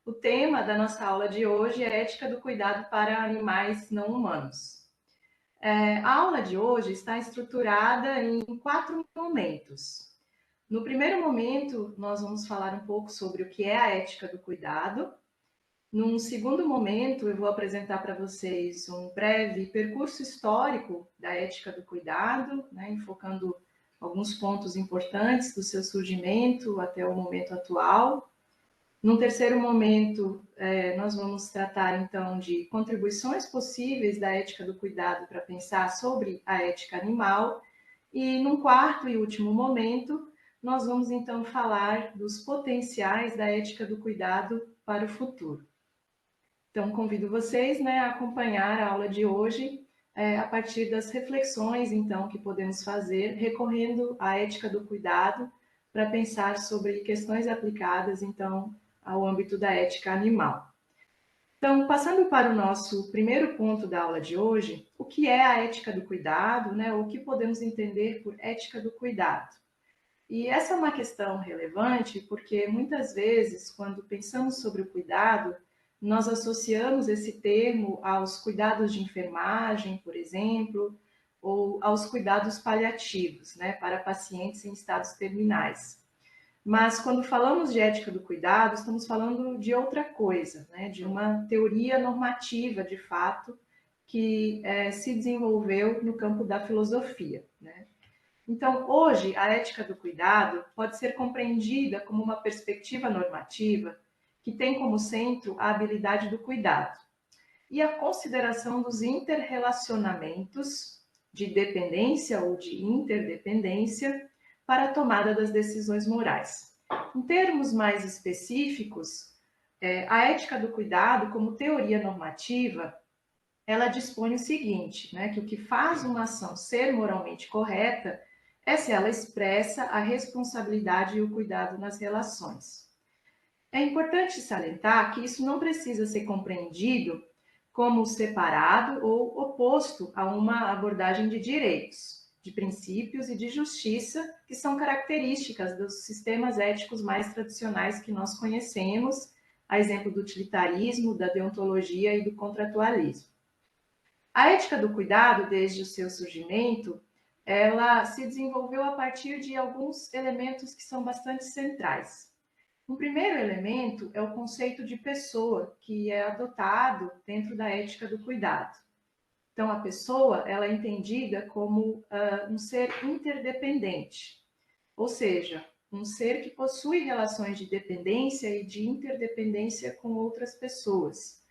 O tema da nossa aula de hoje é ética do cuidado para animais não humanos. A aula de hoje está estruturada em 4 momentos. No primeiro momento, nós vamos falar um pouco sobre o que é a ética do cuidado. Num segundo momento, eu vou apresentar para vocês um breve percurso histórico da ética do cuidado, enfocando alguns pontos importantes do seu surgimento até o momento atual. Num terceiro momento, nós vamos tratar, então, de contribuições possíveis da ética do cuidado para pensar sobre a ética animal. E num quarto e último momento, nós vamos, então, falar dos potenciais da ética do cuidado para o futuro. Então, convido vocês, a acompanhar a aula de hoje a partir das reflexões, então, que podemos fazer recorrendo à ética do cuidado para pensar sobre questões aplicadas, então, ao âmbito da ética animal. Então, passando para o nosso primeiro ponto da aula de hoje, o que é a ética do cuidado, o que podemos entender por ética do cuidado? E essa é uma questão relevante porque muitas vezes, quando pensamos sobre o cuidado, nós associamos esse termo aos cuidados de enfermagem, por exemplo, ou aos cuidados paliativos, para pacientes em estados terminais. Mas quando falamos de ética do cuidado, estamos falando de outra coisa, de uma teoria normativa, de fato, que se desenvolveu no campo da filosofia. Então, hoje, a ética do cuidado pode ser compreendida como uma perspectiva normativa que tem como centro a habilidade do cuidado e a consideração dos interrelacionamentos de dependência ou de interdependência para a tomada das decisões morais. Em termos mais específicos, a ética do cuidado, como teoria normativa, ela dispõe o seguinte, que o que faz uma ação ser moralmente correta é se ela expressa a responsabilidade e o cuidado nas relações. É importante salientar que isso não precisa ser compreendido como separado ou oposto a uma abordagem de direitos, de princípios e de justiça, que são características dos sistemas éticos mais tradicionais que nós conhecemos, a exemplo do utilitarismo, da deontologia e do contratualismo. A ética do cuidado, desde o seu surgimento, ela se desenvolveu a partir de alguns elementos que são bastante centrais. O primeiro elemento é o conceito de pessoa, que é adotado dentro da ética do cuidado. Então, a pessoa ela é entendida como um ser interdependente, ou seja, um ser que possui relações de dependência e de interdependência com outras pessoas.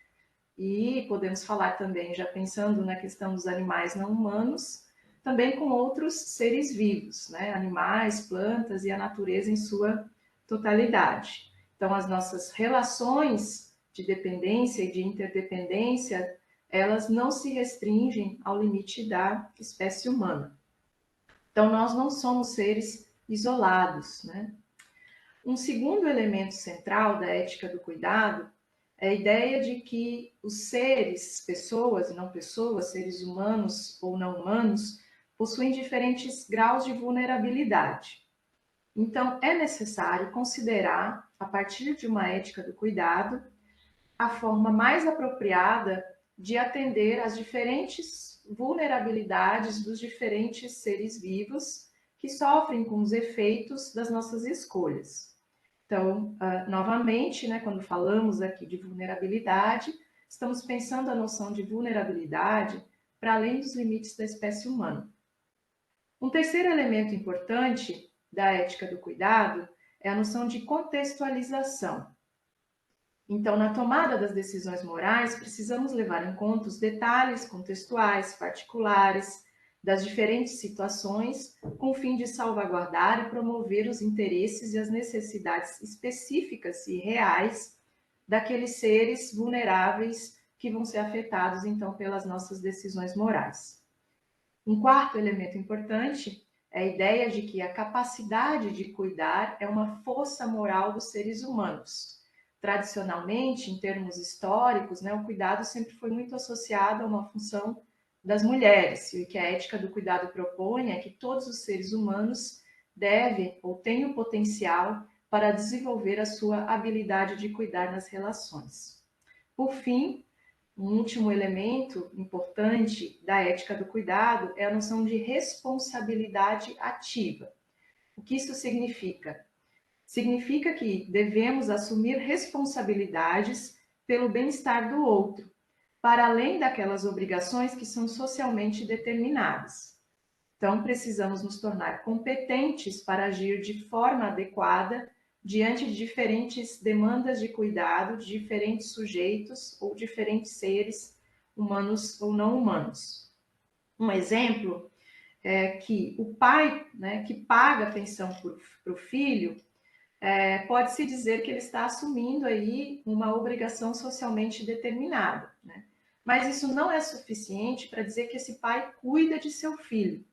E podemos falar também, já pensando na questão dos animais não humanos, também com outros seres vivos, animais, plantas e a natureza em sua totalidade. Então, as nossas relações de dependência e de interdependência, elas não se restringem ao limite da espécie humana. Então, nós não somos seres isolados, Um segundo elemento central da ética do cuidado é a ideia de que os seres, pessoas e não pessoas, seres humanos ou não humanos, possuem diferentes graus de vulnerabilidade. Então, é necessário considerar, a partir de uma ética do cuidado, a forma mais apropriada de atender às diferentes vulnerabilidades dos diferentes seres vivos que sofrem com os efeitos das nossas escolhas. Então, novamente, quando falamos aqui de vulnerabilidade, estamos pensando a noção de vulnerabilidade para além dos limites da espécie humana. Um terceiro elemento importante da ética do cuidado é a noção de contextualização. Então, na tomada das decisões morais, precisamos levar em conta os detalhes contextuais, particulares, das diferentes situações, com o fim de salvaguardar e promover os interesses e as necessidades específicas e reais daqueles seres vulneráveis que vão ser afetados, então, pelas nossas decisões morais. Um quarto elemento importante é a ideia de que a capacidade de cuidar é uma força moral dos seres humanos. Tradicionalmente, em termos históricos, o cuidado sempre foi muito associado a uma função das mulheres. E o que a ética do cuidado propõe é que todos os seres humanos devem ou têm o potencial para desenvolver a sua habilidade de cuidar nas relações. Por fim, um último elemento importante da ética do cuidado é a noção de responsabilidade ativa. O que isso significa? Significa que devemos assumir responsabilidades pelo bem-estar do outro, para além daquelas obrigações que são socialmente determinadas. Então, precisamos nos tornar competentes para agir de forma adequada diante de diferentes demandas de cuidado de diferentes sujeitos ou diferentes seres, humanos ou não humanos. Um exemplo é que o pai, né, que paga a pensão para o filho, pode-se dizer que ele está assumindo aí uma obrigação socialmente determinada, né? Mas isso não é suficiente para dizer que esse pai cuida de seu filho.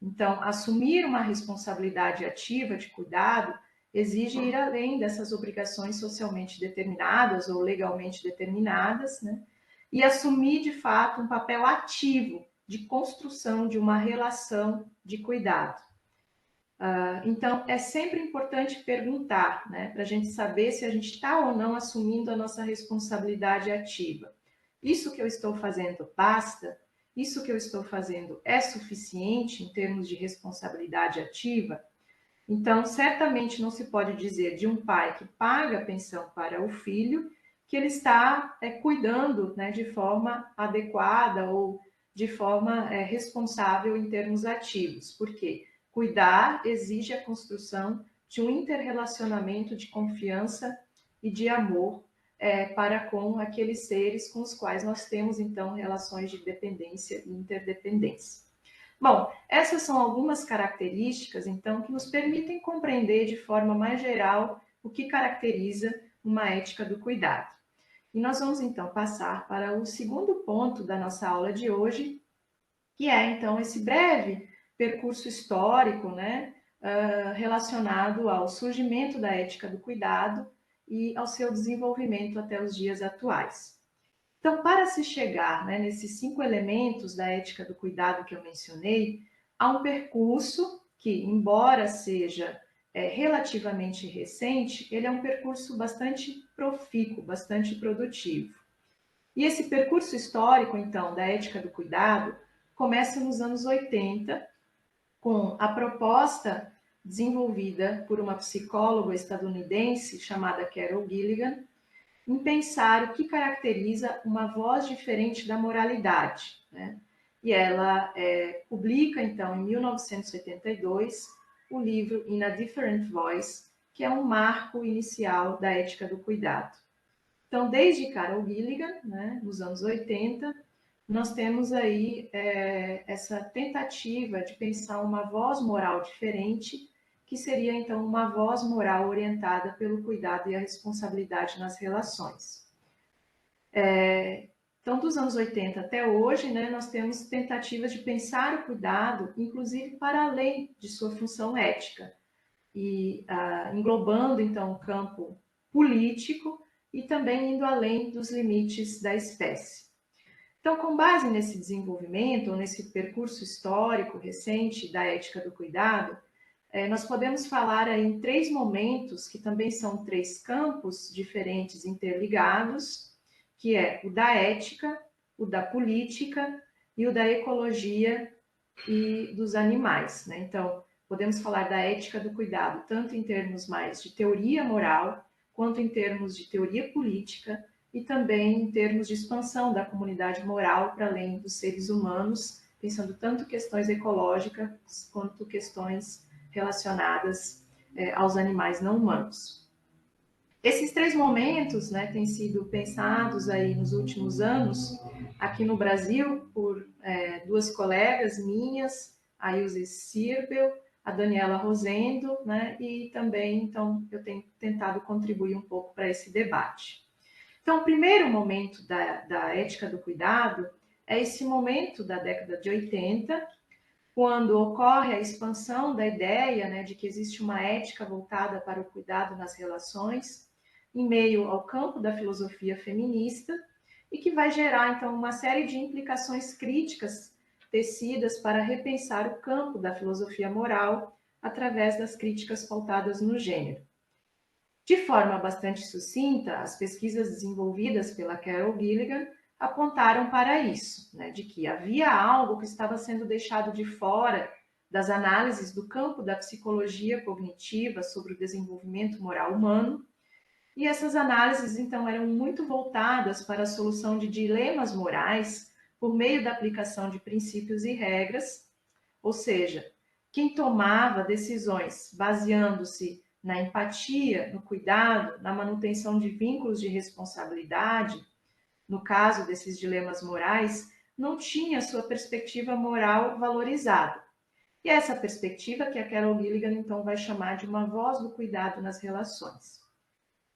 Então, assumir uma responsabilidade ativa de cuidado exige ir além dessas obrigações socialmente determinadas ou legalmente determinadas, né? E assumir, de fato, um papel ativo de construção de uma relação de cuidado. Então, é sempre importante perguntar, né, para a gente saber se a gente está ou não assumindo a nossa responsabilidade ativa. Isso que eu estou fazendo basta? Isso que eu estou fazendo é suficiente em termos de responsabilidade ativa? Então, certamente não se pode dizer de um pai que paga a pensão para o filho que ele está cuidando, né, de forma adequada ou de forma responsável em termos ativos. Por quê? Cuidar exige a construção de um interrelacionamento de confiança e de amor para com aqueles seres com os quais nós temos, então, relações de dependência e interdependência. Bom, essas são algumas características, então, que nos permitem compreender de forma mais geral o que caracteriza uma ética do cuidado. E nós vamos, então, passar para o segundo ponto da nossa aula de hoje, que é, então, esse breve percurso histórico, né, relacionado ao surgimento da ética do cuidado e ao seu desenvolvimento até os dias atuais. Então, para se chegar, né, nesses 5 elementos da ética do cuidado que eu mencionei, há um percurso que, embora seja relativamente recente, ele é um percurso bastante profícuo, bastante produtivo. E esse percurso histórico, então, da ética do cuidado, começa nos anos 80, com a proposta desenvolvida por uma psicóloga estadunidense chamada Carol Gilligan, em pensar o que caracteriza uma voz diferente da moralidade, né? E ela publica, então, em 1982, o livro In a Different Voice, que é um marco inicial da ética do cuidado. Então, desde Carol Gilligan, né, nos anos 80, nós temos aí essa tentativa de pensar uma voz moral diferente, que seria, então, uma voz moral orientada pelo cuidado e a responsabilidade nas relações. Então, dos anos 80 até hoje, né, nós temos tentativas de pensar o cuidado, inclusive para além de sua função ética, e englobando, então, o campo político e também indo além dos limites da espécie. Então, com base nesse desenvolvimento, ou nesse percurso histórico recente da ética do cuidado, nós podemos falar aí em 3 momentos, que também são 3 campos diferentes interligados, que é o da ética, o da política e o da ecologia e dos animais, né? Então, podemos falar da ética do cuidado, tanto em termos mais de teoria moral, quanto em termos de teoria política, e também em termos de expansão da comunidade moral para além dos seres humanos, pensando tanto questões ecológicas quanto questões relacionadas aos animais não humanos. Esses 3 momentos, né, têm sido pensados aí nos últimos anos, aqui no Brasil, por 2 colegas minhas, a Ilse Sirbel, a Daniela Rosendo, né, e também, então, eu tenho tentado contribuir um pouco para esse debate. Então, o primeiro momento da ética do cuidado é esse momento da década de 80, quando ocorre a expansão da ideia, né, de que existe uma ética voltada para o cuidado nas relações, em meio ao campo da filosofia feminista, e que vai gerar, então, uma série de implicações críticas tecidas para repensar o campo da filosofia moral através das críticas pautadas no gênero. De forma bastante sucinta, as pesquisas desenvolvidas pela Carol Gilligan apontaram para isso, né, de que havia algo que estava sendo deixado de fora das análises do campo da psicologia cognitiva sobre o desenvolvimento moral humano, e essas análises, então, eram muito voltadas para a solução de dilemas morais por meio da aplicação de princípios e regras, ou seja, quem tomava decisões baseando-se na empatia, no cuidado, na manutenção de vínculos de responsabilidade, no caso desses dilemas morais, não tinha sua perspectiva moral valorizada. E é essa perspectiva que a Carol Gilligan, então, vai chamar de uma voz do cuidado nas relações.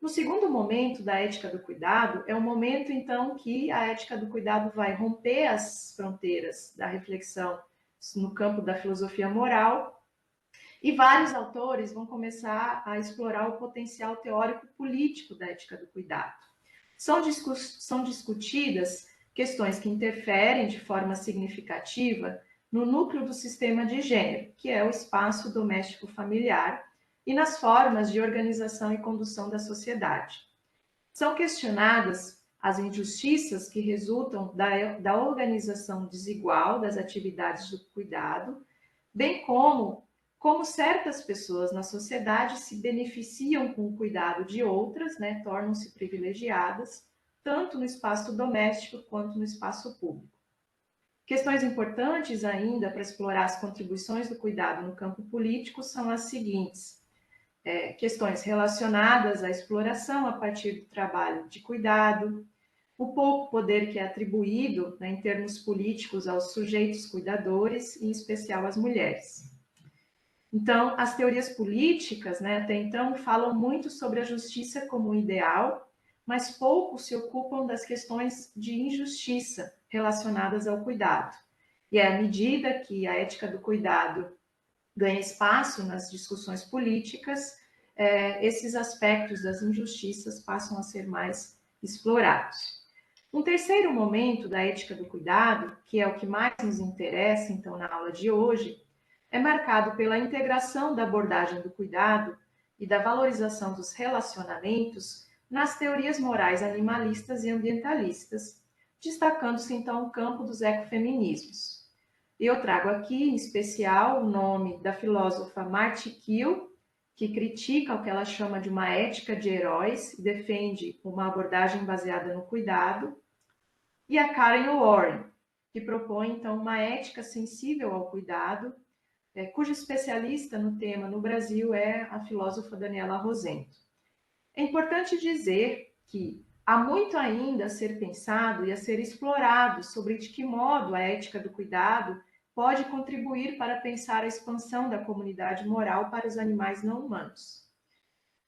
No segundo momento da ética do cuidado, é o momento, então, que a ética do cuidado vai romper as fronteiras da reflexão no campo da filosofia moral, e vários autores vão começar a explorar o potencial teórico-político da ética do cuidado. São discutidas questões que interferem de forma significativa no núcleo do sistema de gênero, que é o espaço doméstico familiar, e nas formas de organização e condução da sociedade. São questionadas as injustiças que resultam da organização desigual das atividades do cuidado, bem como certas pessoas na sociedade se beneficiam com o cuidado de outras, né, tornam-se privilegiadas, tanto no espaço doméstico quanto no espaço público. Questões importantes ainda para explorar as contribuições do cuidado no campo político são as seguintes: questões relacionadas à exploração a partir do trabalho de cuidado, o pouco poder que é atribuído, né, em termos políticos aos sujeitos cuidadores, em especial às mulheres. Então, as teorias políticas, né, até então, falam muito sobre a justiça como um ideal, mas pouco se ocupam das questões de injustiça relacionadas ao cuidado. E é à medida que a ética do cuidado ganha espaço nas discussões políticas, esses aspectos das injustiças passam a ser mais explorados. Um terceiro momento da ética do cuidado, que é o que mais nos interessa, então, na aula de hoje, é marcado pela integração da abordagem do cuidado e da valorização dos relacionamentos nas teorias morais animalistas e ambientalistas, destacando-se então o campo dos ecofeminismos. Eu trago aqui, em especial, o nome da filósofa Marti Kiel, que critica o que ela chama de uma ética de heróis e defende uma abordagem baseada no cuidado, e a Karen Warren, que propõe então uma ética sensível ao cuidado, cuja especialista no tema no Brasil é a filósofa Daniela Rosendo. É importante dizer que há muito ainda a ser pensado e a ser explorado sobre de que modo a ética do cuidado pode contribuir para pensar a expansão da comunidade moral para os animais não humanos.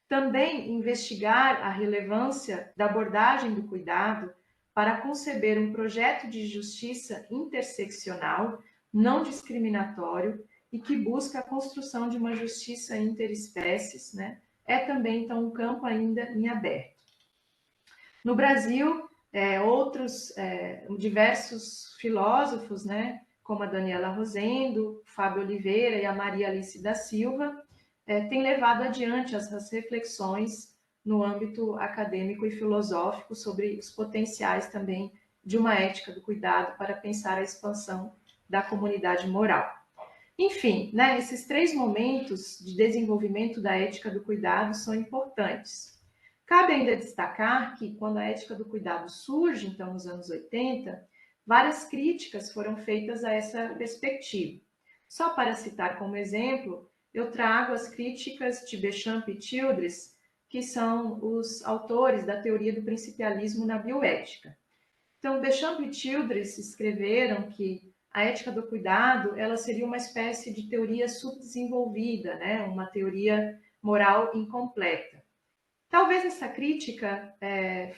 Também investigar a relevância da abordagem do cuidado para conceber um projeto de justiça interseccional, não discriminatório, e que busca a construção de uma justiça interespécies, né? É também, então, um campo ainda em aberto. No Brasil, diversos filósofos, né, como a Daniela Rosendo, Fábio Oliveira e a Maria Alice da Silva, têm levado adiante essas reflexões no âmbito acadêmico e filosófico sobre os potenciais também de uma ética do cuidado para pensar a expansão da comunidade moral. Enfim, né, esses três momentos de desenvolvimento da ética do cuidado são importantes. Cabe ainda destacar que, quando a ética do cuidado surge, então, nos anos 80, várias críticas foram feitas a essa perspectiva. Só para citar como exemplo, eu trago as críticas de Béchamp e Childress, que são os autores da teoria do principialismo na bioética. Então, Béchamp e Childress escreveram que a ética do cuidado, ela seria uma espécie de teoria subdesenvolvida, né? Uma teoria moral incompleta. Talvez essa crítica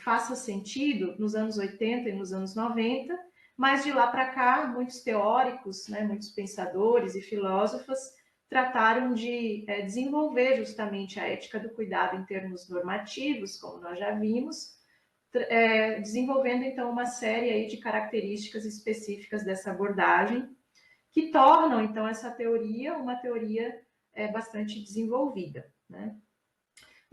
faça sentido nos anos 80 e nos anos 90, mas de lá para cá, muitos teóricos, né, muitos pensadores e filósofos trataram de desenvolver justamente a ética do cuidado em termos normativos, como nós já vimos, desenvolvendo então uma série aí de características específicas dessa abordagem, que tornam então essa teoria uma teoria bastante desenvolvida, né?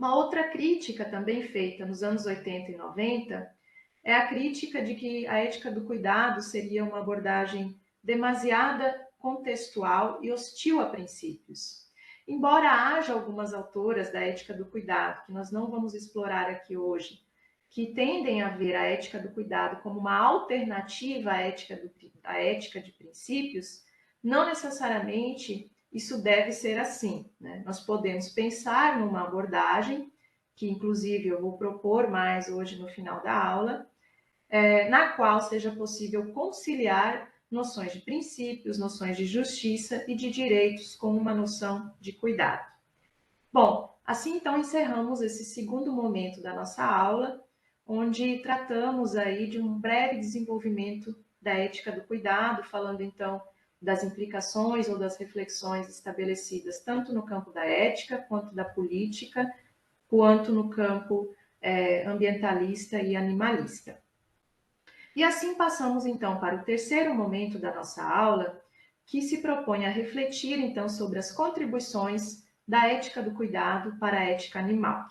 Uma outra crítica também feita nos anos 80 e 90 é a crítica de que a ética do cuidado seria uma abordagem demasiada contextual e hostil a princípios. Embora haja algumas autoras da ética do cuidado, que nós não vamos explorar aqui hoje, que tendem a ver a ética do cuidado como uma alternativa à ética de princípios, não necessariamente isso deve ser assim, né? Nós podemos pensar numa abordagem, que inclusive eu vou propor mais hoje no final da aula, na qual seja possível conciliar noções de princípios, noções de justiça e de direitos com uma noção de cuidado. Bom, assim então encerramos esse segundo momento da nossa aula, onde tratamos aí de um breve desenvolvimento da ética do cuidado, falando então das implicações ou das reflexões estabelecidas tanto no campo da ética, quanto da política, quanto no campo ambientalista e animalista. E assim passamos então para o terceiro momento da nossa aula, que se propõe a refletir então sobre as contribuições da ética do cuidado para a ética animal.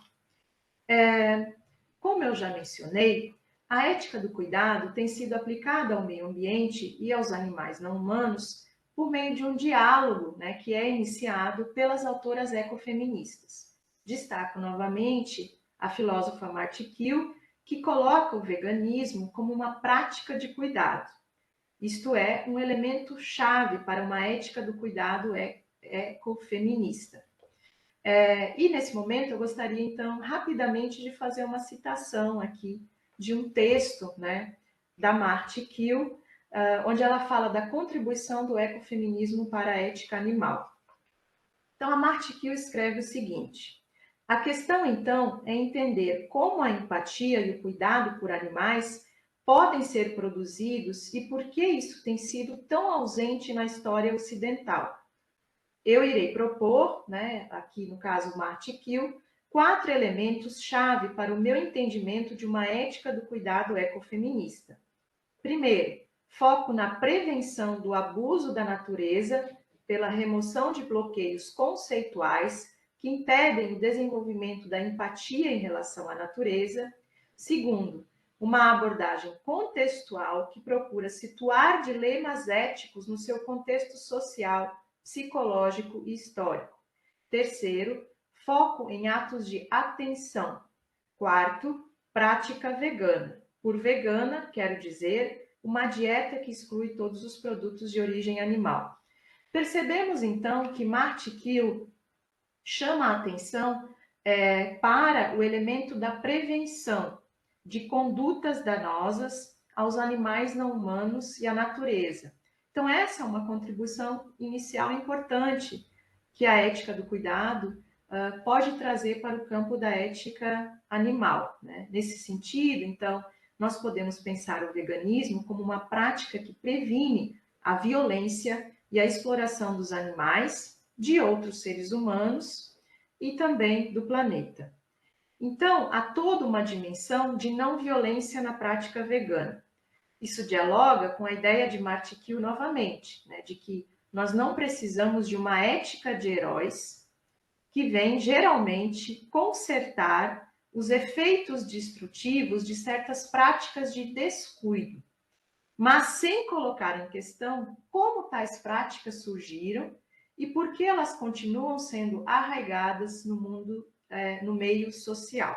Como eu já mencionei, a ética do cuidado tem sido aplicada ao meio ambiente e aos animais não humanos por meio de um diálogo, né, que é iniciado pelas autoras ecofeministas. Destaco novamente a filósofa Marti Kiel, que coloca o veganismo como uma prática de cuidado. Isto é, um elemento chave para uma ética do cuidado ecofeminista. E nesse momento eu gostaria então rapidamente de fazer uma citação aqui de um texto, né, da Marti Kiel, onde ela fala da contribuição do ecofeminismo para a ética animal. Então a Marti Kiel escreve o seguinte: a questão então é entender como a empatia e o cuidado por animais podem ser produzidos e por que isso tem sido tão ausente na história ocidental. Eu irei propor, né, aqui no caso Marti Kiel, 4 elementos-chave para o meu entendimento de uma ética do cuidado ecofeminista. Primeiro, foco na prevenção do abuso da natureza pela remoção de bloqueios conceituais que impedem o desenvolvimento da empatia em relação à natureza. Segundo, uma abordagem contextual que procura situar dilemas éticos no seu contexto social, psicológico e histórico. Terceiro, foco em atos de atenção. Quarto, prática vegana. Por vegana, quero dizer uma dieta que exclui todos os produtos de origem animal. Percebemos, então, que Marti Kiel chama a atenção para o elemento da prevenção de condutas danosas aos animais não humanos e à natureza. Então, essa é uma contribuição inicial importante que a ética do cuidado pode trazer para o campo da ética animal, né? Nesse sentido, então, nós podemos pensar o veganismo como uma prática que previne a violência e a exploração dos animais, de outros seres humanos e também do planeta. Então, há toda uma dimensão de não violência na prática vegana. Isso dialoga com a ideia de Marti Kiel novamente, né, de que nós não precisamos de uma ética de heróis que vem geralmente consertar os efeitos destrutivos de certas práticas de descuido, mas sem colocar em questão como tais práticas surgiram e por que elas continuam sendo arraigadas no mundo, no meio social.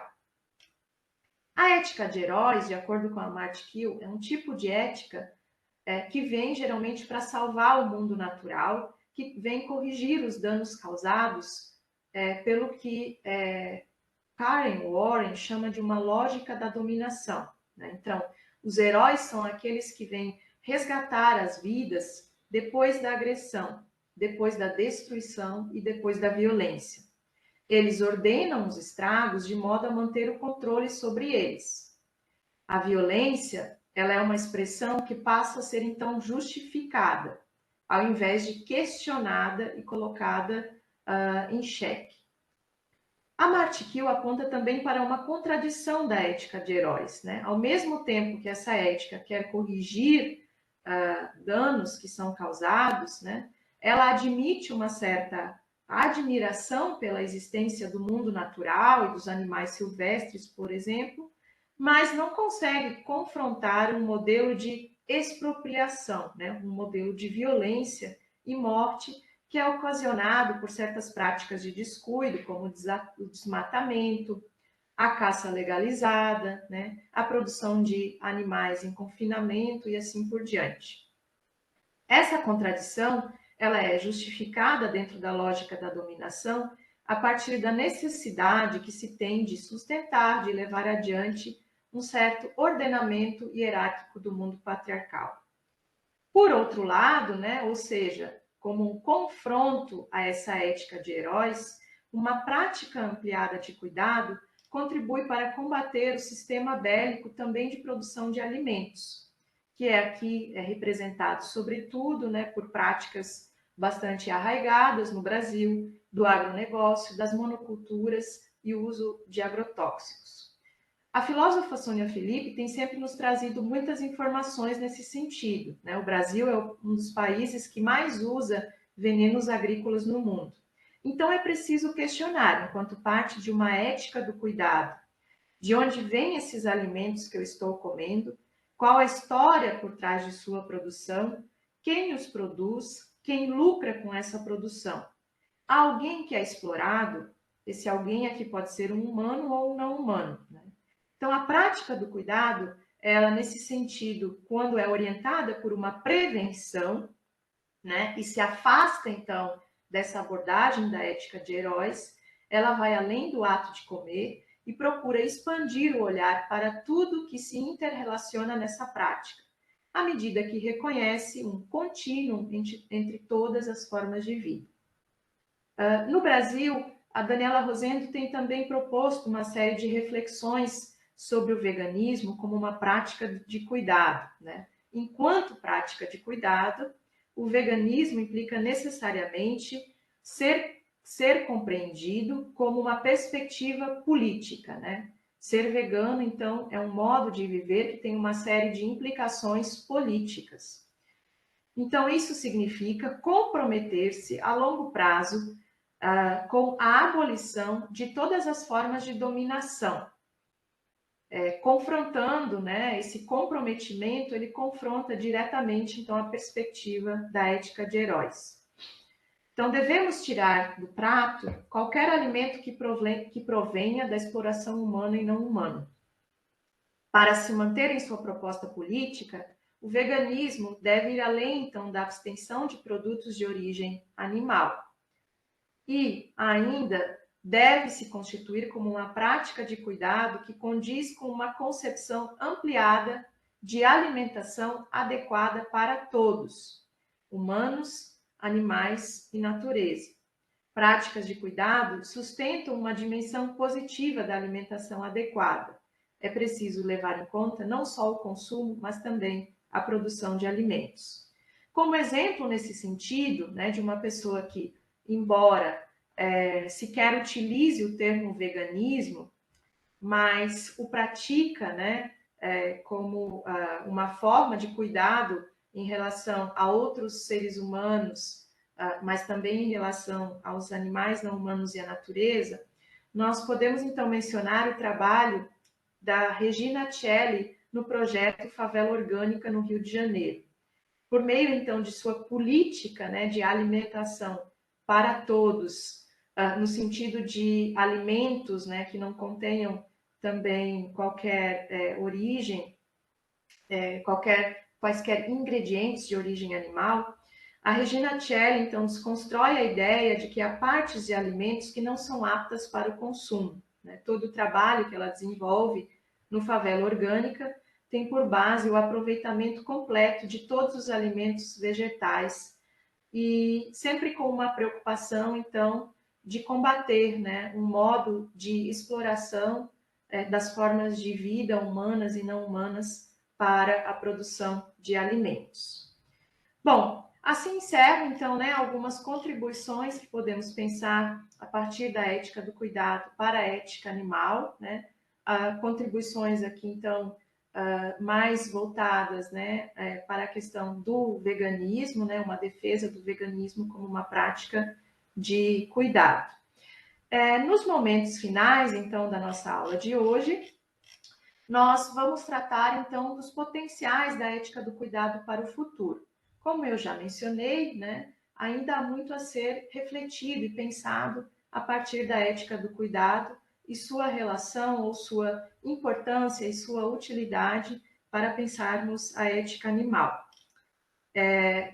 A ética de heróis, de acordo com a Marti Kiel, é um tipo de ética que vem geralmente para salvar o mundo natural, que vem corrigir os danos causados pelo que Karen Warren chama de uma lógica da dominação, né? Então, os heróis são aqueles que vêm resgatar as vidas depois da agressão, depois da destruição e depois da violência. Eles ordenam os estragos de modo a manter o controle sobre eles. A violência, ela é uma expressão que passa a ser então justificada, ao invés de questionada e colocada em xeque. A Marti Kiel aponta também para uma contradição da ética de heróis, né? Ao mesmo tempo que essa ética quer corrigir danos que são causados, né? Ela admite uma certa a admiração pela existência do mundo natural e dos animais silvestres, por exemplo, mas não consegue confrontar um modelo de expropriação, né? Um modelo de violência e morte que é ocasionado por certas práticas de descuido, como o desmatamento, a caça legalizada, né? A produção de animais em confinamento e assim por diante. Essa contradição, ela é justificada dentro da lógica da dominação a partir da necessidade que se tem de sustentar, de levar adiante um certo ordenamento hierárquico do mundo patriarcal. Por outro lado, né, ou seja, como um confronto a essa ética de heróis, uma prática ampliada de cuidado contribui para combater o sistema bélico também de produção de alimentos, que é aqui representado, sobretudo, né, por práticas bastante arraigadas no Brasil, do agronegócio, das monoculturas e o uso de agrotóxicos. A filósofa Sônia Felipe tem sempre nos trazido muitas informações nesse sentido, né? O Brasil é um dos países que mais usa venenos agrícolas no mundo. Então é preciso questionar, enquanto parte de uma ética do cuidado, de onde vêm esses alimentos que eu estou comendo, qual a história por trás de sua produção, quem os produz, quem lucra com essa produção. Há alguém que é explorado, esse alguém aqui pode ser um humano ou um não humano, né? Então, a prática do cuidado, ela nesse sentido, quando é orientada por uma prevenção, né, e se afasta então dessa abordagem da ética de heróis, ela vai além do ato de comer e procura expandir o olhar para tudo que se interrelaciona nessa prática, à medida que reconhece um contínuo entre todas as formas de vida. No Brasil, a Daniela Rosendo tem também proposto uma série de reflexões sobre o veganismo como uma prática de cuidado, né? Enquanto prática de cuidado, o veganismo implica necessariamente ser compreendido como uma perspectiva política, né? Ser vegano, então, é um modo de viver que tem uma série de implicações políticas. Então, isso significa comprometer-se a longo prazo com a abolição de todas as formas de dominação. Confrontando, né, esse comprometimento, ele confronta diretamente, então, a perspectiva da ética de heróis. Então, devemos tirar do prato qualquer alimento que provenha da exploração humana e não humana. Para se manter em sua proposta política, o veganismo deve ir além, então, da abstenção de produtos de origem animal. E, ainda, deve se constituir como uma prática de cuidado que condiz com uma concepção ampliada de alimentação adequada para todos, humanos, animais e natureza. Práticas de cuidado sustentam uma dimensão positiva da alimentação adequada. É preciso levar em conta não só o consumo, mas também a produção de alimentos. Como exemplo nesse sentido, né, de uma pessoa que, embora sequer utilize o termo veganismo, mas o pratica, né, como uma forma de cuidado em relação a outros seres humanos, mas também em relação aos animais não humanos e à natureza, nós podemos então mencionar o trabalho da Regina Celli no projeto Favela Orgânica no Rio de Janeiro. Por meio então de sua política, né, de alimentação para todos, no sentido de alimentos, né, que não contenham também qualquer origem, quaisquer ingredientes de origem animal, a Regina Celli, então, desconstrói a ideia de que há partes de alimentos que não são aptas para o consumo, né? Todo o trabalho que ela desenvolve no Favela Orgânica tem por base o aproveitamento completo de todos os alimentos vegetais e sempre com uma preocupação, então, de combater, né, um modo de exploração das formas de vida humanas e não humanas para a produção de alimentos. Bom, assim encerro, então, né, algumas contribuições que podemos pensar a partir da ética do cuidado para a ética animal, né, contribuições aqui, então, mais voltadas, né, para a questão do veganismo, né, uma defesa do veganismo como uma prática de cuidado. Nos momentos finais, então, da nossa aula de hoje, nós vamos tratar, então, dos potenciais da ética do cuidado para o futuro. Como eu já mencionei, né, ainda há muito a ser refletido e pensado a partir da ética do cuidado e sua relação ou sua importância e sua utilidade para pensarmos a ética animal.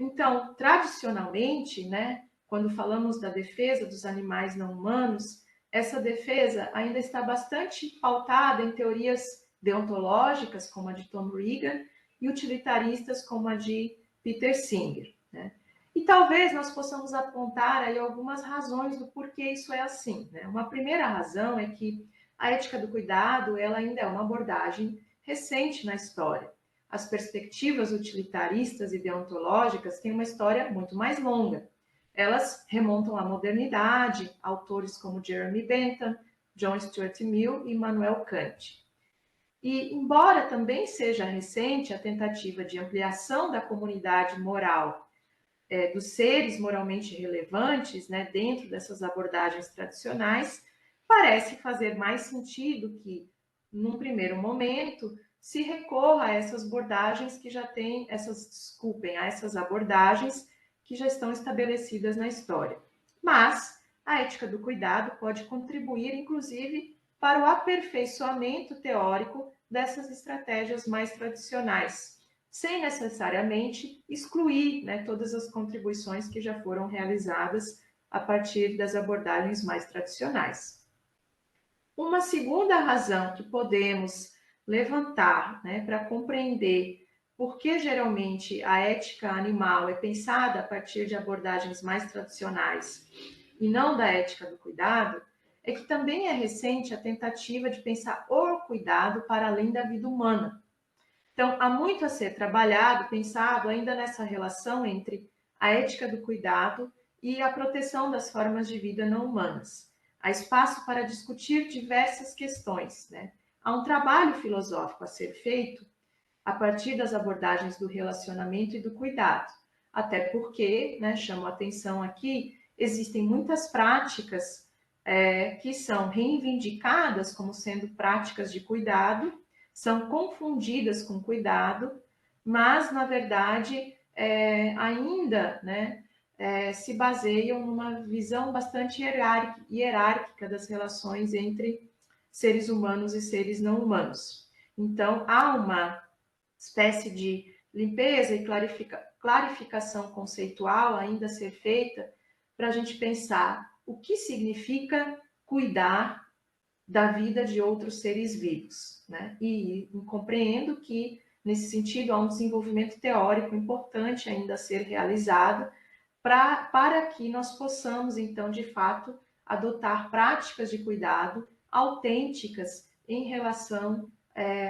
Então, tradicionalmente, né, quando falamos da defesa dos animais não humanos, essa defesa ainda está bastante pautada em teorias deontológicas, como a de Tom Regan, e utilitaristas, como a de Peter Singer, né? E talvez nós possamos apontar aí algumas razões do porquê isso é assim, né? Uma primeira razão é que a ética do cuidado, ela ainda é uma abordagem recente na história. As perspectivas utilitaristas e deontológicas têm uma história muito mais longa. Elas remontam à modernidade, autores como Jeremy Bentham, John Stuart Mill e Immanuel Kant. E, embora também seja recente a tentativa de ampliação da comunidade moral dos seres moralmente relevantes, né, dentro dessas abordagens tradicionais, parece fazer mais sentido que, num primeiro momento, se recorra a essas abordagens que já têm, a essas abordagens que já estão estabelecidas na história. Mas a ética do cuidado pode contribuir, inclusive, para o aperfeiçoamento teórico dessas estratégias mais tradicionais, sem necessariamente excluir, né, todas as contribuições que já foram realizadas a partir das abordagens mais tradicionais. Uma segunda razão que podemos levantar, né, para compreender por que geralmente a ética animal é pensada a partir de abordagens mais tradicionais e não da ética do cuidado, é que também é recente a tentativa de pensar o cuidado para além da vida humana. Então, há muito a ser trabalhado, pensado ainda nessa relação entre a ética do cuidado e a proteção das formas de vida não humanas. Há espaço para discutir diversas questões, né? Há um trabalho filosófico a ser feito a partir das abordagens do relacionamento e do cuidado. Até porque, né, chamo a atenção aqui, existem muitas práticas que são reivindicadas como sendo práticas de cuidado, são confundidas com cuidado, mas, na verdade, ainda, né, se baseiam numa visão bastante hierárquica das relações entre seres humanos e seres não humanos. Então, há uma espécie de limpeza e clarificação conceitual ainda a ser feita para a gente pensar o que significa cuidar da vida de outros seres vivos, né? E compreendo que, nesse sentido, há um desenvolvimento teórico importante ainda a ser realizado para que nós possamos, então, de fato, adotar práticas de cuidado autênticas em relação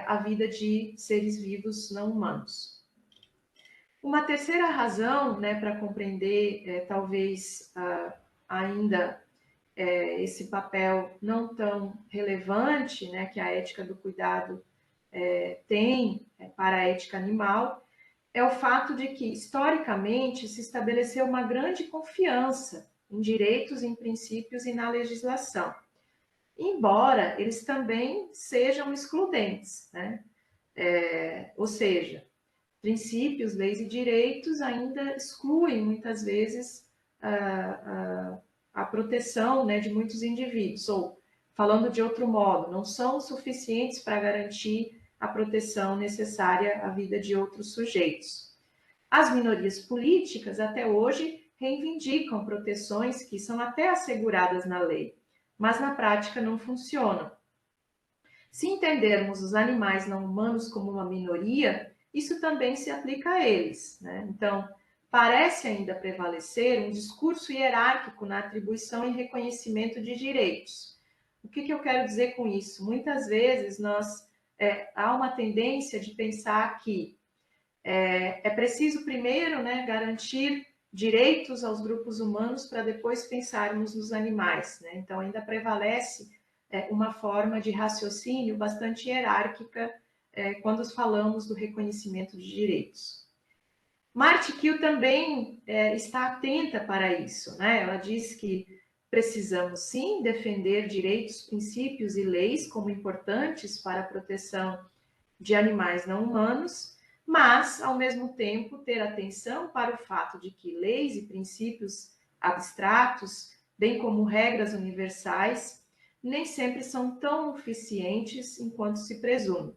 à vida de seres vivos não humanos. Uma terceira razão, né, para compreender, talvez ainda esse papel não tão relevante, né, que a ética do cuidado tem para a ética animal, é o fato de que, historicamente, se estabeleceu uma grande confiança em direitos, em princípios e na legislação, embora eles também sejam excludentes, né? Ou seja, princípios, leis e direitos ainda excluem, muitas vezes, a proteção, né, de muitos indivíduos, ou, falando de outro modo, não são suficientes para garantir a proteção necessária à vida de outros sujeitos. As minorias políticas, até hoje, reivindicam proteções que são até asseguradas na lei, mas na prática não funcionam. Se entendermos os animais não humanos como uma minoria, isso também se aplica a eles, né? Então, parece ainda prevalecer um discurso hierárquico na atribuição e reconhecimento de direitos. O que eu quero dizer com isso? Muitas vezes há uma tendência de pensar que é preciso primeiro, né, garantir direitos aos grupos humanos para depois pensarmos nos animais, né? Então, ainda prevalece uma forma de raciocínio bastante hierárquica quando falamos do reconhecimento de direitos. Marti Kiel também está atenta para isso, né? Ela diz que precisamos, sim, defender direitos, princípios e leis como importantes para a proteção de animais não humanos, mas, ao mesmo tempo, ter atenção para o fato de que leis e princípios abstratos, bem como regras universais, nem sempre são tão eficientes enquanto se presume.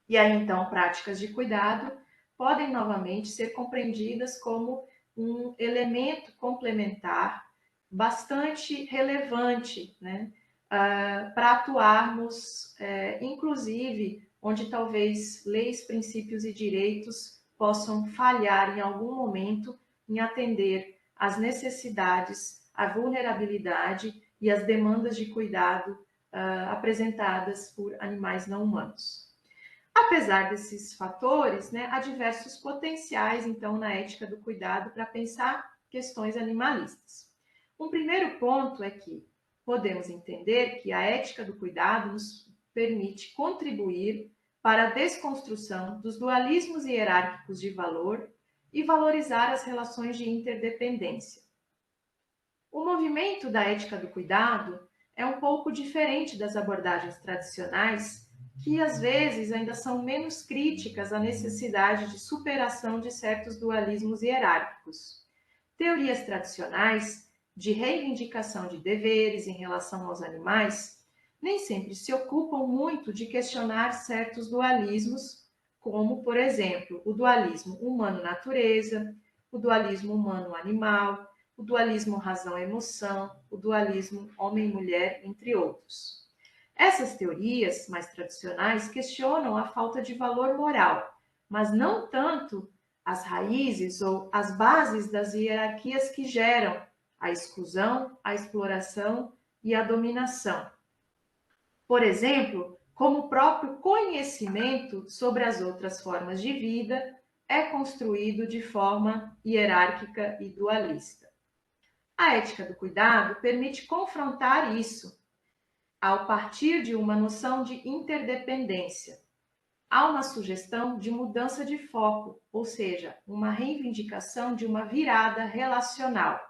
E aí, então, práticas de cuidado podem novamente ser compreendidas como um elemento complementar bastante relevante, né, para atuarmos, inclusive, onde talvez leis, princípios e direitos possam falhar em algum momento em atender às necessidades, à vulnerabilidade e às demandas de cuidado apresentadas por animais não humanos. Apesar desses fatores, né, há diversos potenciais, então, na ética do cuidado para pensar questões animalistas. Um primeiro ponto é que podemos entender que a ética do cuidado nos permite contribuir para a desconstrução dos dualismos hierárquicos de valor e valorizar as relações de interdependência. O movimento da ética do cuidado é um pouco diferente das abordagens tradicionais, que às vezes ainda são menos críticas à necessidade de superação de certos dualismos hierárquicos. Teorias tradicionais de reivindicação de deveres em relação aos animais nem sempre se ocupam muito de questionar certos dualismos, como, por exemplo, o dualismo humano-natureza, o dualismo humano-animal, o dualismo razão-emoção, o dualismo homem-mulher, entre outros. Essas teorias mais tradicionais questionam a falta de valor moral, mas não tanto as raízes ou as bases das hierarquias que geram a exclusão, a exploração e a dominação. Por exemplo, como o próprio conhecimento sobre as outras formas de vida é construído de forma hierárquica e dualista. A ética do cuidado permite confrontar isso ao partir de uma noção de interdependência. Há uma sugestão de mudança de foco, ou seja, uma reivindicação de uma virada relacional.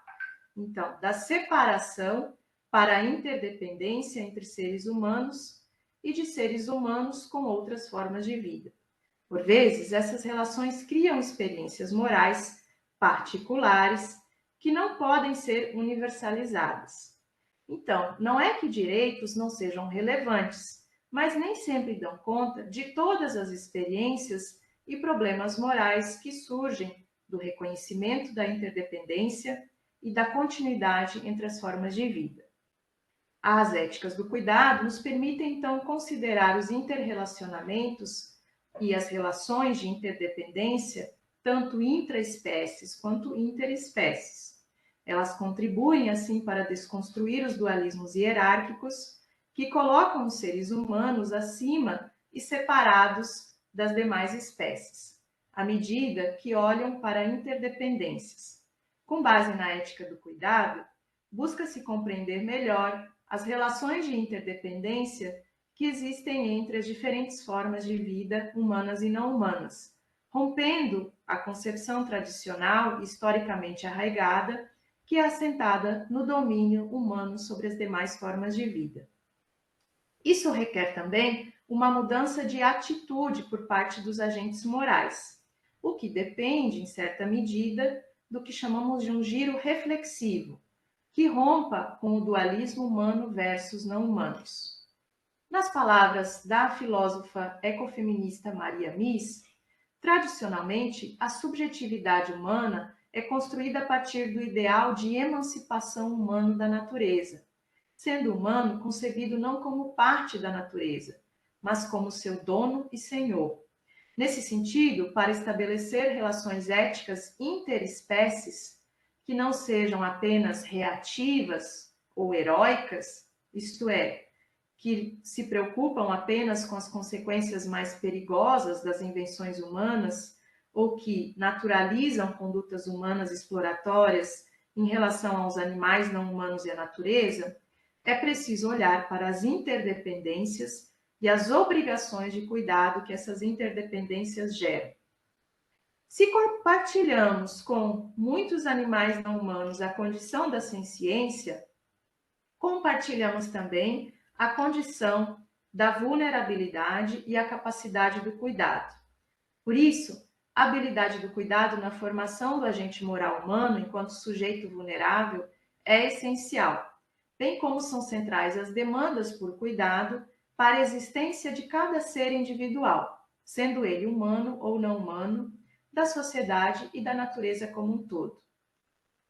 Então, da separação para a interdependência entre seres humanos e de seres humanos com outras formas de vida. Por vezes, essas relações criam experiências morais particulares que não podem ser universalizadas. Então, não é que direitos não sejam relevantes, mas nem sempre dão conta de todas as experiências e problemas morais que surgem do reconhecimento da interdependência e da continuidade entre as formas de vida. As éticas do cuidado nos permitem, então, considerar os interrelacionamentos e as relações de interdependência, tanto intraespécies quanto interespécies. Elas contribuem, assim, para desconstruir os dualismos hierárquicos que colocam os seres humanos acima e separados das demais espécies, à medida que olham para interdependências. Com base na ética do cuidado, busca-se compreender melhor as relações de interdependência que existem entre as diferentes formas de vida humanas e não humanas, rompendo a concepção tradicional historicamente arraigada que é assentada no domínio humano sobre as demais formas de vida. Isso requer também uma mudança de atitude por parte dos agentes morais, o que depende, em certa medida, do que chamamos de um giro reflexivo, que rompa com o dualismo humano versus não humanos. Nas palavras da filósofa ecofeminista Maria Mies, tradicionalmente, a subjetividade humana é construída a partir do ideal de emancipação humana da natureza, sendo o humano concebido não como parte da natureza, mas como seu dono e senhor. Nesse sentido, para estabelecer relações éticas interespécies, que não sejam apenas reativas ou heróicas, isto é, que se preocupam apenas com as consequências mais perigosas das invenções humanas ou que naturalizam condutas humanas exploratórias em relação aos animais não humanos e à natureza, é preciso olhar para as interdependências e as obrigações de cuidado que essas interdependências geram. Se compartilhamos com muitos animais não humanos a condição da senciência, compartilhamos também a condição da vulnerabilidade e a capacidade do cuidado. Por isso, a habilidade do cuidado na formação do agente moral humano enquanto sujeito vulnerável é essencial, bem como são centrais as demandas por cuidado para a existência de cada ser individual, sendo ele humano ou não humano, da sociedade e da natureza como um todo.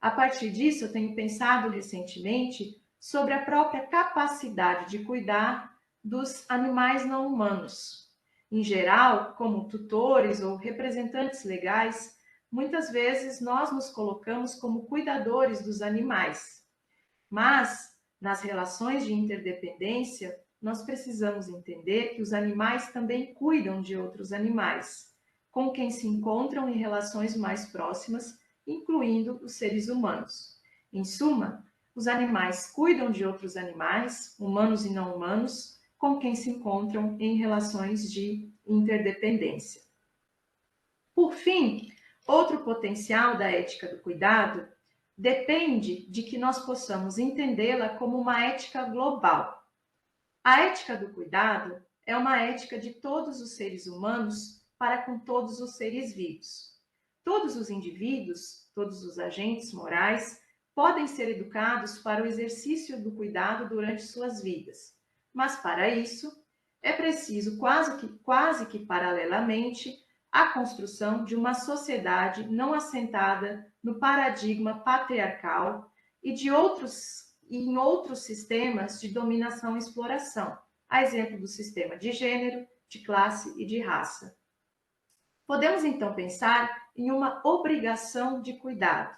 A partir disso, eu tenho pensado recentemente sobre a própria capacidade de cuidar dos animais não humanos. Em geral, como tutores ou representantes legais, muitas vezes nós nos colocamos como cuidadores dos animais. Mas, nas relações de interdependência, nós precisamos entender que os animais também cuidam de outros animais, com quem se encontram em relações mais próximas, incluindo os seres humanos. Em suma, os animais cuidam de outros animais, humanos e não humanos, com quem se encontram em relações de interdependência. Por fim, outro potencial da ética do cuidado depende de que nós possamos entendê-la como uma ética global. A ética do cuidado é uma ética de todos os seres humanos para com todos os seres vivos. Todos os indivíduos, todos os agentes morais, podem ser educados para o exercício do cuidado durante suas vidas, mas para isso é preciso quase que paralelamente a construção de uma sociedade não assentada no paradigma patriarcal e em outros sistemas de dominação e exploração, a exemplo do sistema de gênero, de classe e de raça. Podemos então pensar em uma obrigação de cuidado,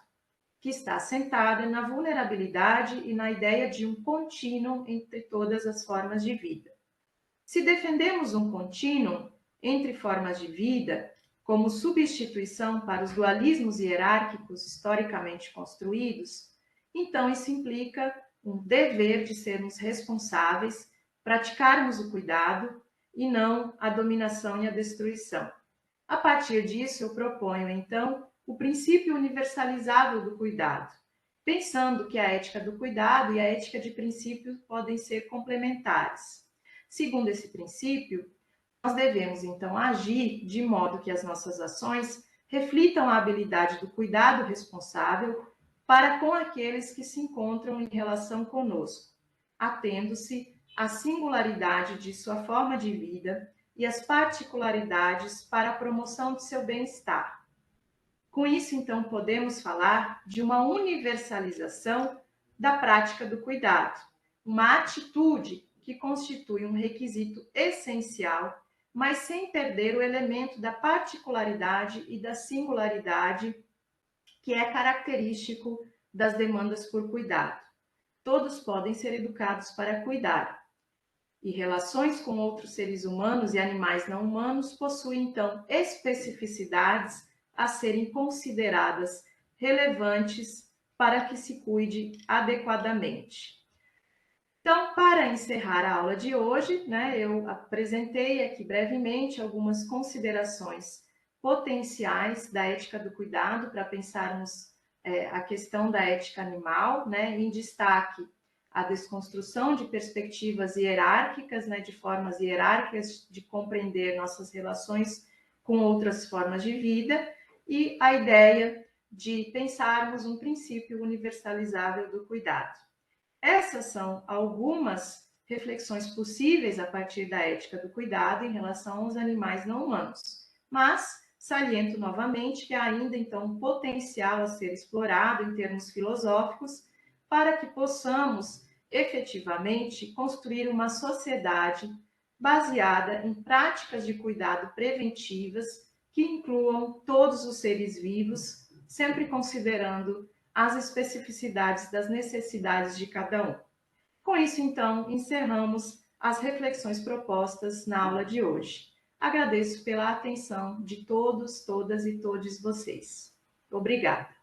que está assentada na vulnerabilidade e na ideia de um contínuo entre todas as formas de vida. Se defendemos um contínuo entre formas de vida, como substituição para os dualismos hierárquicos historicamente construídos, então isso implica um dever de sermos responsáveis, praticarmos o cuidado e não a dominação e a destruição. A partir disso, eu proponho, então, o princípio universalizável do cuidado, pensando que a ética do cuidado e a ética de princípio podem ser complementares. Segundo esse princípio, nós devemos, então, agir de modo que as nossas ações reflitam a habilidade do cuidado responsável para com aqueles que se encontram em relação conosco, atendo-se à singularidade de sua forma de vida e as particularidades para a promoção de seu bem-estar. Com isso, então, podemos falar de uma universalização da prática do cuidado, uma atitude que constitui um requisito essencial, mas sem perder o elemento da particularidade e da singularidade que é característico das demandas por cuidado. Todos podem ser educados para cuidar, e relações com outros seres humanos e animais não humanos possuem, então, especificidades a serem consideradas relevantes para que se cuide adequadamente. Então, para encerrar a aula de hoje, eu apresentei aqui brevemente algumas considerações potenciais da ética do cuidado para pensarmos a questão da ética animal, em destaque a desconstrução de perspectivas hierárquicas, de formas hierárquicas de compreender nossas relações com outras formas de vida e a ideia de pensarmos um princípio universalizável do cuidado. Essas são algumas reflexões possíveis a partir da ética do cuidado em relação aos animais não humanos, mas saliento novamente que há ainda, então, um potencial a ser explorado em termos filosóficos para que possamos efetivamente construir uma sociedade baseada em práticas de cuidado preventivas que incluam todos os seres vivos, sempre considerando as especificidades das necessidades de cada um. Com isso, então, encerramos as reflexões propostas na aula de hoje. Agradeço pela atenção de todos, todas e todos vocês. Obrigada.